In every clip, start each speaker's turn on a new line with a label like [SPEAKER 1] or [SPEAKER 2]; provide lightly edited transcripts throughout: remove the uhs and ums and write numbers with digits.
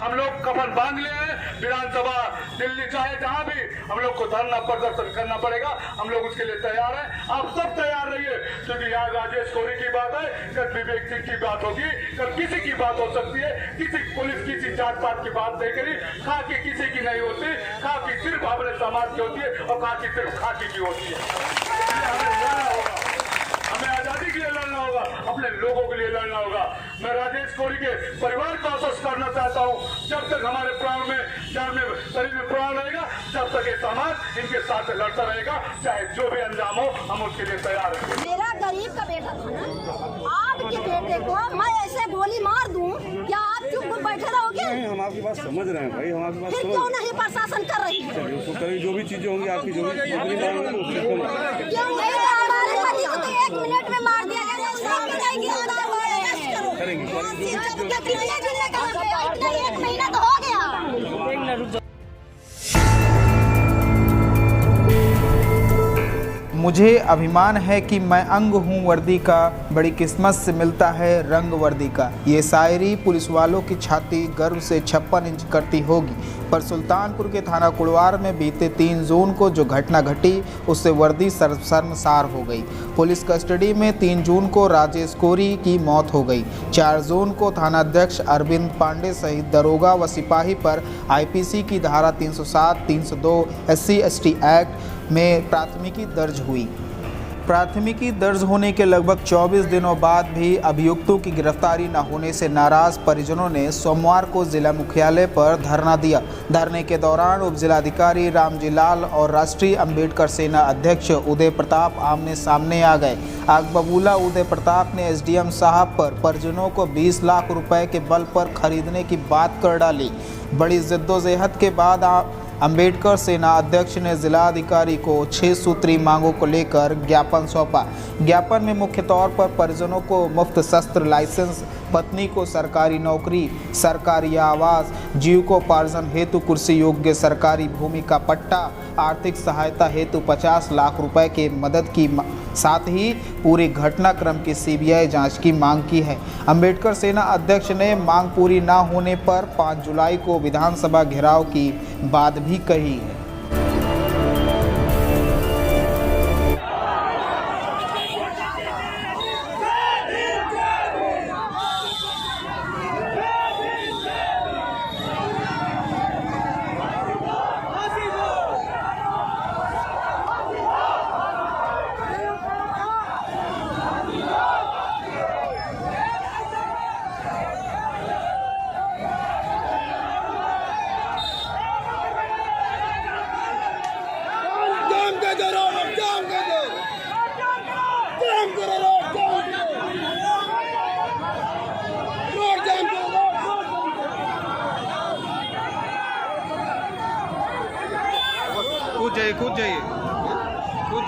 [SPEAKER 1] हम लोग कफन बांध लिए हैं। विधानसभा दिल्ली चाहे जहां भी हम लोग को धरना प्रदर्शन करना पड़ेगा, हम लोग उसके लिए तैयार हैं। आप सब तैयार रहिए, क्योंकि यहाँ राजेश कोहली की बात है, कल विवेक सिंह की बात होगी, कल किसी की बात हो सकती है। किसी पुलिस किसी जात पात की बात नहीं करी। खाकी किसी की नहीं होती, खाकी सिर्फ अपने समाज की होती है और खाकी सिर्फ खाकी की होती है। हमें आजादी के लिए लड़ना होगा, अपने लोगों के लिए लड़ना होगा। मैं राजेश कोहली के परिवार को आश्वस्त करना चाहता हूँ, जब तक हमारे प्राण में शरीर में प्राण रहेगा, जब तक ये समाज इनके साथ लड़ता रहेगा, चाहे जो भी अंजाम हो, हम उसके लिए तैयार हैं।
[SPEAKER 2] मेरा गरीब का बेटा था ना, आपके बेटे को मैं ऐसे गोली मार दूं, क्या आप चुप बैठे रहोगे?
[SPEAKER 3] नहीं, हम आपकी बात समझ रहे हैं भाई, हम आपकी बात
[SPEAKER 2] फिर
[SPEAKER 3] समझ
[SPEAKER 2] क्यों नहीं प्रशासन कर रही है?
[SPEAKER 3] उसको करें, जो भी चीजें होंगी आपकी जो भी
[SPEAKER 2] क्यों नहीं? हमारे पति को तो 1 मिनट में मार दिया गया, इतना 1 महीना तो हो गया।
[SPEAKER 4] मुझे अभिमान है कि मैं अंग हूँ वर्दी का, बड़ी किस्मत से मिलता है रंग वर्दी का। ये शायरी पुलिस वालों की छाती गर्व से 56 इंच करती होगी, पर सुल्तानपुर के थाना कुड़वार में बीते 3 जून को जो घटना घटी, उससे वर्दी शर्मसार हो गई। पुलिस कस्टडी में 3 जून को राजेश कोहली की मौत हो गई। 4 जून को थानाध्यक्ष अरविंद पांडे सहित दरोगा व सिपाही पर आईपीसी की धारा 307, 302 SC/ST एक्ट में प्राथमिकी दर्ज हुई। प्राथमिकी दर्ज होने के लगभग 24 दिनों बाद भी अभियुक्तों की गिरफ्तारी न होने से नाराज परिजनों ने सोमवार को जिला मुख्यालय पर धरना दिया। धरने के दौरान उप जिलाधिकारी रामजी लाल और राष्ट्रीय अंबेडकर सेना अध्यक्ष उदय प्रताप आमने सामने आ गए। आग बबूला उदय प्रताप ने SDM साहब पर परिजनों को 20 लाख रुपए के बल पर खरीदने की बात कर डाली। बड़ी जद्दोजहद के बाद अंबेडकर सेना अध्यक्ष ने जिलाधिकारी को 6 सूत्री मांगों को लेकर ज्ञापन सौंपा। ज्ञापन में मुख्य तौर पर परिजनों को मुफ्त शस्त्र लाइसेंस, पत्नी को सरकारी नौकरी, सरकारी आवास, जीविकोपार्जन हेतु कुर्सी योग्य सरकारी भूमि का पट्टा, आर्थिक सहायता हेतु 50 लाख रुपए के मदद की, साथ ही पूरे घटनाक्रम की CBI जांच की मांग की है। अंबेडकर सेना अध्यक्ष ने मांग पूरी न होने पर 5 जुलाई को विधानसभा घेराव की बात भी कही है।
[SPEAKER 3] कूद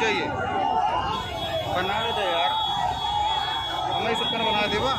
[SPEAKER 3] जाइए बना दे यार, हमें सब बना देवा।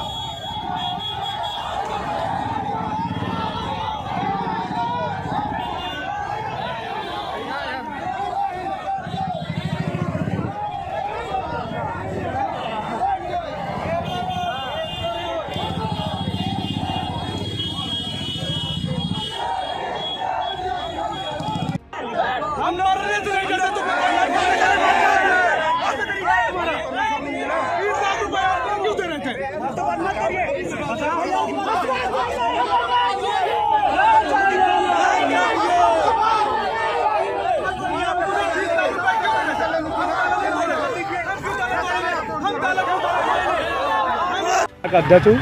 [SPEAKER 1] का अध्यक्ष हूँ।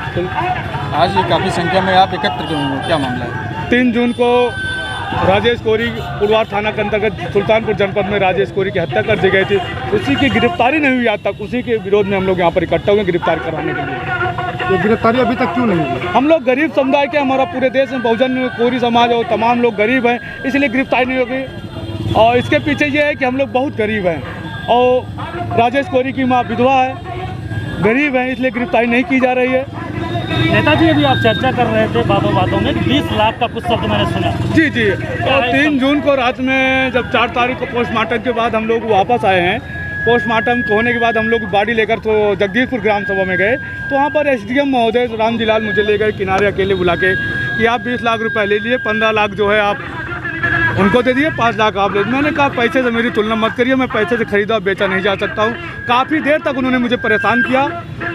[SPEAKER 3] आज ये काफ़ी संख्या में आप एकत्र क्यों हुए, क्या मामला है?
[SPEAKER 1] 3 जून को राजेश कोरी पुलवार थाना के अंतर्गत सुल्तानपुर जनपद में राजेश कोरी की हत्या कर दी गई थी। उसी की गिरफ्तारी नहीं हुई आज तक, उसी के विरोध में हम लोग यहाँ पर इकट्ठा हुए गिरफ्तार कराने के लिए।
[SPEAKER 5] तो गिरफ्तारी अभी तक क्यों नहीं हुई?
[SPEAKER 1] हम लोग गरीब समुदाय के, हमारा पूरे देश में बहुजन कोरी समाज और तमाम लोग गरीब हैं, इसलिए गिरफ्तारी नहीं होगी। और इसके पीछे ये है कि हम लोग बहुत गरीब हैं और राजेश कोरी की माँ विधवा है, गरीब हैं, इसलिए गिरफ्तारी नहीं की जा रही है।
[SPEAKER 6] नेताजी अभी आप चर्चा कर रहे थे बातों में 20 लाख का कुछ शब्द मैंने सुना।
[SPEAKER 1] जी जी, और 3 जून को रात में जब 4 तारीख को पोस्टमार्टम के बाद हम लोग वापस आए हैं, पोस्टमार्टम होने के बाद हम लोग बॉडी लेकर तो जगदीशपुर ग्राम सभा में गए, तो वहाँ पर SDM महोदय रामजी लाल मुझे ले गए किनारे अकेले बुला के कि आप 20 लाख रुपए ले लिए, 15 लाख जो है आप उनको दे दिए, 5 लाख आप ले। मैंने कहा पैसे से मेरी तुलना मत करिए, मैं पैसे से खरीदा बेचा नहीं जा सकता हूँ। काफ़ी देर तक उन्होंने मुझे परेशान किया,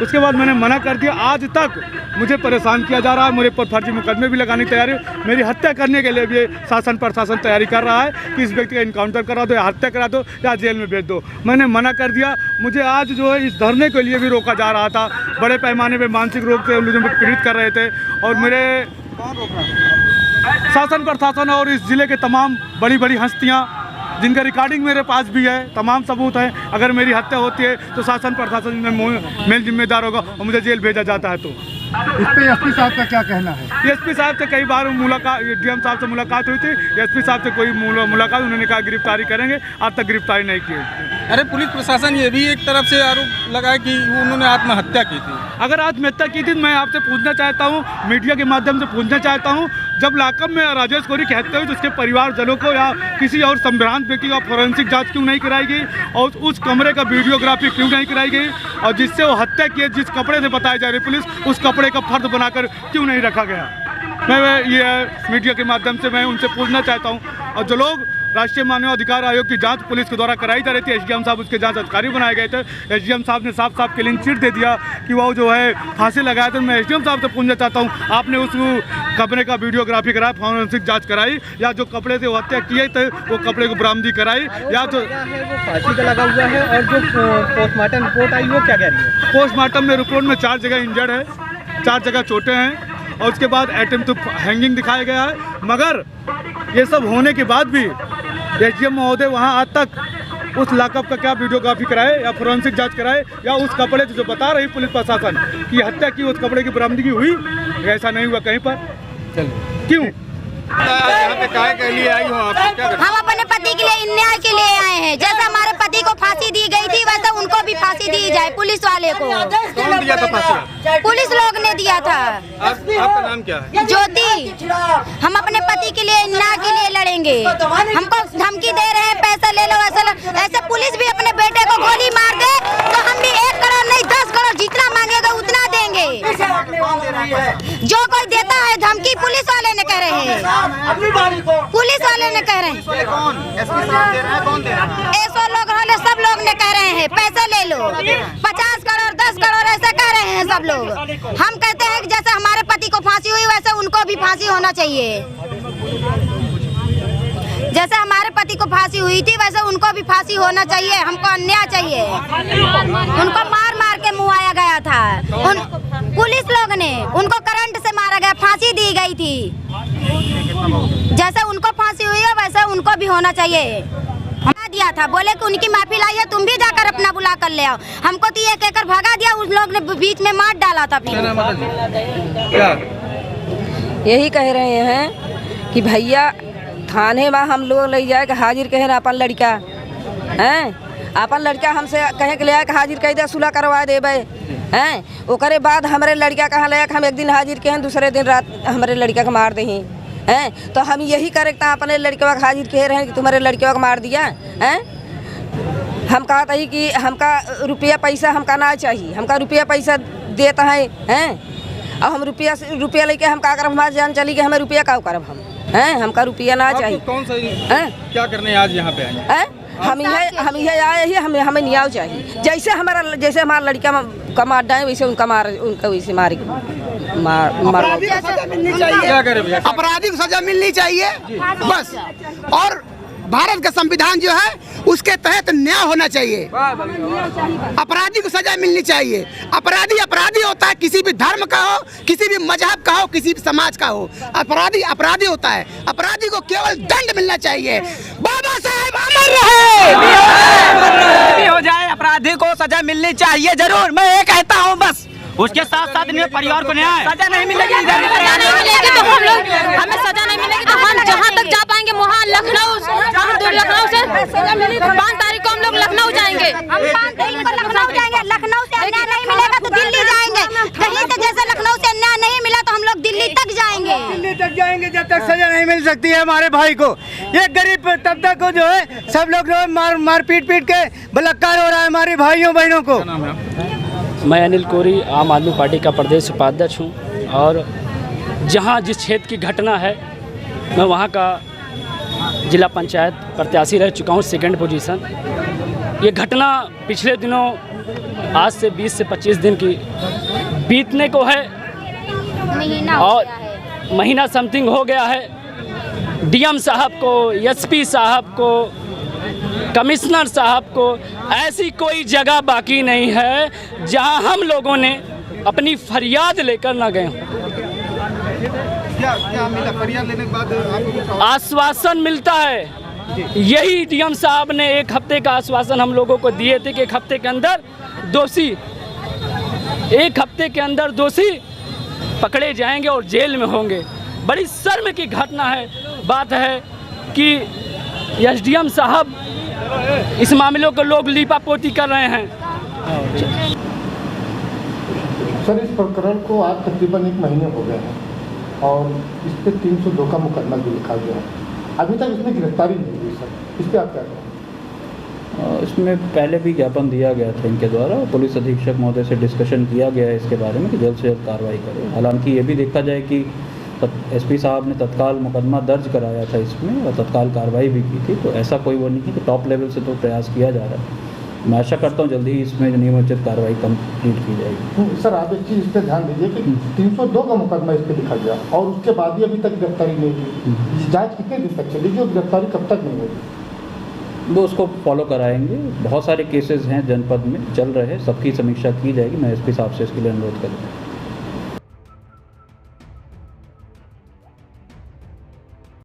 [SPEAKER 1] उसके बाद मैंने मना कर दिया। आज तक मुझे परेशान किया जा रहा है, मेरे पर फर्जी मुकदमे भी लगाने की तैयारी, मेरी हत्या करने के लिए भी शासन प्रशासन तैयारी कर रहा है कि इस व्यक्ति का इनकाउंटर करा दो या हत्या करा दो या जेल में भेज दो। मैंने मना कर दिया। मुझे आज जो है इस धरने के लिए भी रोका जा रहा था, बड़े पैमाने पर मानसिक रोग से मुझे पीड़ित कर रहे थे और मेरे शासन प्रशासन और इस जिले के तमाम बड़ी बड़ी हस्तियां जिनका रिकॉर्डिंग मेरे पास भी है, तमाम सबूत हैं। अगर मेरी हत्या होती है तो शासन प्रशासन में मैं जिम्मेदार होगा और मुझे जेल भेजा जाता है। तो
[SPEAKER 5] इस पे एसपी साहब का क्या कहना है?
[SPEAKER 1] एसपी साहब से कई बार मुलाकात, डीएम साहब से मुलाकात हुई थी, एसपी साहब से कोई मुलाकात, उन्होंने कहा गिरफ्तारी करेंगे, आज तक गिरफ्तारी नहीं की।
[SPEAKER 3] अरे पुलिस प्रशासन ये भी एक तरफ से आरोप लगाया कि उन्होंने आत्महत्या की थी।
[SPEAKER 1] अगर आत्महत्या की थी तो मैं आपसे पूछना चाहता हूँ, मीडिया के माध्यम से पूछना चाहता हूँ, जब लाकअप में राजेश कोरी की हत्या हुई तो उसके परिवारजनों को या किसी और संभ्रांत व्यक्ति का फोरेंसिक जांच क्यों नहीं कराई गई और उस कमरे का वीडियोग्राफी क्यों नहीं कराई गई और जिससे वो हत्या की, जिस कपड़े से बताई जा रही पुलिस, उस कपड़े का फर्द बनाकर क्यों नहीं रखा गया? मैं ये मीडिया के माध्यम से मैं उनसे पूछना चाहता हूँ। और जो लोग राष्ट्रीय मानव अधिकार आयोग की जांच पुलिस के द्वारा कराई जा रही थी, SDM साहब उसके जांच अधिकारी बनाए गए थे, SDM साहब ने साफ साफ क्लीन चिट दे दिया कि वो जो है फांसी लगाया था। मैं SDM साहब से पूछना चाहता हूँ, आपने उस कपड़े का वीडियोग्राफी कराया, फॉरेंसिक जांच कराई या जो कपड़े से वो हत्या किए थे वो कपड़े को बरामदी कराई या जो
[SPEAKER 6] फांसी का लगा हुआ है और जो पोस्टमार्टम रिपोर्ट आई वो क्या कह रही है?
[SPEAKER 1] पोस्टमार्टम में रिपोर्ट में 4 जगह इंजर्ड है, 4 जगह चोटें हैं और उसके बाद अटेम्प्ट टू हैंगिंग दिखाया गया है। मगर ये सब होने के बाद भी SDM महोदय वहाँ आज तक उस लाकअप का क्या वीडियोग्राफी कराए या फोरेंसिक जांच कराए या उस कपड़े से जो बता रही पुलिस प्रशासन की हत्या की, उस कपड़े की बरामदगी हुई, ऐसा नहीं हुआ कहीं पर। क्यों?
[SPEAKER 3] यहाँ पे काहे के लिए आई हो आप? क्या कर?
[SPEAKER 2] हम अपने पति के लिए न्याय के लिए आए हैं। जैसे हमारे पति को फांसी दी गई थी वैसे उनको भी फांसी दी जाए, पुलिस वाले को।
[SPEAKER 3] कौन दिया था फांसी?
[SPEAKER 2] पुलिस लोग ने दिया था।
[SPEAKER 3] आपका नाम क्या है?
[SPEAKER 2] ज्योति। हम अपने पति के लिए न्याय के लिए लड़ेंगे। हमको धमकी दे रहे हैं, पैसा ले लो, ऐसे पुलिस भी अपने बेटे को गोली मार दे तो हम भी 1 करोड़ नहीं 10 करोड़ जितना मांगेगा उतना देंगे। जो कोई देता है धमकी पुलिस वाले ने कह रहे हैं, पुलिस वाले ने कह रहे हैं।
[SPEAKER 3] कौन? एसपी साहब दे रहा है? कौन दे रहा है?
[SPEAKER 2] ऐसा लोग वाले सब लोग ने कह रहे हैं पैसे ले लो, 50 करोड़ 10 करोड़ ऐसा कह रहे हैं सब लोग। हम कहते हैं कि जैसे हमारे पति को फांसी हुई वैसे उनको भी फांसी होना चाहिए। जैसे हमारे पति को फांसी हुई थी वैसे उनको भी फांसी होना चाहिए। हमको अन्याय चाहिए। उनको मार मार के मुआया गया था, पुलिस लोग ने उनको करंट से मारा गया, फांसी दी गई थी। जैसे उनको फांसी हुई है वैसे उनको भी होना चाहिए। हमें दिया था, बोले कि उनकी माफी लाइए, तुम भी जाकर अपना बुला कर ले आओ। हमको तो ये कहकर भगा दिया, उस लोग ने बीच में मार डाला था।
[SPEAKER 3] क्या?
[SPEAKER 7] यही कह रहे हैं कि भैया थाने में हम लोग ले जाए हाजिर कहे अपन लड़का हैं, अपन लड़का हमसे कहे के ले आए हाजिर कह दे, सुलह करवा देवे हैं। ओकरे बाद हमारे लड़का कहाँ ले हम 1 दिन हाजिर कहें, दूसरे दिन रात हमारे लड़का को मार दही हैं। तो हम यही करे अपने लड़के को हाजिर कह रहे हैं कि तुम्हारे लड़के को मार दिया हैं। हम कहता ही कि हमका रुपया पैसा हमका ना चाहिए, हमका रुपया पैसा देता है हैं और हम रुपया लेके हम का करब, हमारे जान चली गई, हमें रुपया का करब हम हैं, हमका रुपया ना चाहिए।
[SPEAKER 3] कौन सा क्या करने आज यहाँ पे आए?
[SPEAKER 7] हम यह आए ही, हमें न्याय चाहिए। जैसे हमारा लड़का का मार डाले वैसे उनका वैसे मारे
[SPEAKER 3] क्या करे भैया?
[SPEAKER 8] अपराधी को सजा मिलनी चाहिए बस। और भारत का संविधान जो है उसके तहत न्याय होना चाहिए। अपराधी को सजा मिलनी चाहिए। अपराधी अपराधी होता है, किसी भी धर्म का हो, किसी भी मजहब का हो, किसी भी समाज का हो। अपराधी अपराधी होता है। अपराधी को केवल दंड मिलना चाहिए। बाबा साहेब अमर रहे।
[SPEAKER 9] हो जाए, अपराधी को सजा मिलनी चाहिए जरूर। मैं ये कहता हूँ बस। उसके साथ साथ इनके परिवार को न्याय, सजा नहीं मिलेगी,
[SPEAKER 10] सजा नहीं मिलेगी तो हम लोग, हमें सजा नहीं मिलेगी तो हम जहाँ तक जा पाएंगे वहाँ लखनऊ से 5 तारीख को हम लोग लखनऊ जाएंगे।
[SPEAKER 2] हम 5 तारीख को लखनऊ जाएंगे। लखनऊ से अन्याय नहीं मिलेगा तो दिल्ली जाएंगे। कहीं से जैसे लखनऊ से अन्याय नहीं मिला तो हम लोग दिल्ली तक जाएंगे।
[SPEAKER 11] दिल्ली तक जाएंगे जब तक सजा नहीं मिल सकती है हमारे भाई को। ये गरीब तबका को जो है सब लोग मार पीट के बलात्कार हो रहा है हमारे भाइयों बहनों को।
[SPEAKER 6] मैं अनिल कोरी, आम आदमी पार्टी का प्रदेश उपाध्यक्ष हूँ और जहाँ जिस क्षेत्र की घटना है मैं वहाँ का जिला पंचायत प्रत्याशी रह चुका हूँ, 2nd पोजीशन। ये घटना पिछले दिनों आज से 20 से 25 दिन की बीतने को है और महीना समथिंग हो गया है। डीएम साहब को, एसपी साहब को, कमिश्नर साहब को ऐसी कोई जगह बाकी नहीं है जहां हम लोगों ने अपनी फरियाद लेकर न गए हों।
[SPEAKER 4] क्या मिला फरियाद लेने के बाद?
[SPEAKER 6] आश्वासन मिलता है। यही डीएम साहब ने 1 हफ्ते का आश्वासन हम लोगों को दिए थे कि 1 हफ्ते के अंदर दोषी 1 हफ्ते के अंदर दोषी पकड़े जाएंगे और जेल में होंगे। बड़ी शर्म की घटना है। बात है कि एसडीएम साहब इस मामलों को लोग लीपापोती कर रहे हैं।
[SPEAKER 5] सर, इस प्रकरण को आज तकरीबन 1 महीने हो गए हैं और इस पे 302 का मुकदमा भी लिखा गया है। अभी तक इसमें गिरफ्तारी नहीं हुई सर, इस पर आप क्या कहें?
[SPEAKER 12] इसमें पहले भी ज्ञापन दिया गया था इनके द्वारा। पुलिस अधीक्षक महोदय से डिस्कशन किया गया है इसके बारे में कि जल्द से जल्द कार्रवाई करें। हालांकि ये भी देखा जाए कि एसपी साहब ने तत्काल मुकदमा दर्ज कराया था इसमें और तत्काल कार्रवाई भी की थी, तो ऐसा कोई वो नहीं है कि टॉप लेवल से तो प्रयास किया जा रहा है। मैं आशा करता हूँ जल्दी ही इसमें जो नियमोचित कार्रवाई कंप्लीट की जाएगी।
[SPEAKER 5] सर, आप एक चीज़ इस पर ध्यान दीजिए कि 302 का मुकदमा इस पर लिखा गया और उसके बाद ही अभी तक गिरफ्तारी नहीं हुई। जाँच कितने दिन तक चलेगी और गिरफ्तारी कब तक नहीं होगी?
[SPEAKER 12] वो उसको फॉलो कराएंगे। बहुत सारे केसेस हैं जनपद में चल रहे हैं, सबकी समीक्षा की जाएगी। मैं एसपी साहब से इसके लिए अनुरोध करूँगा।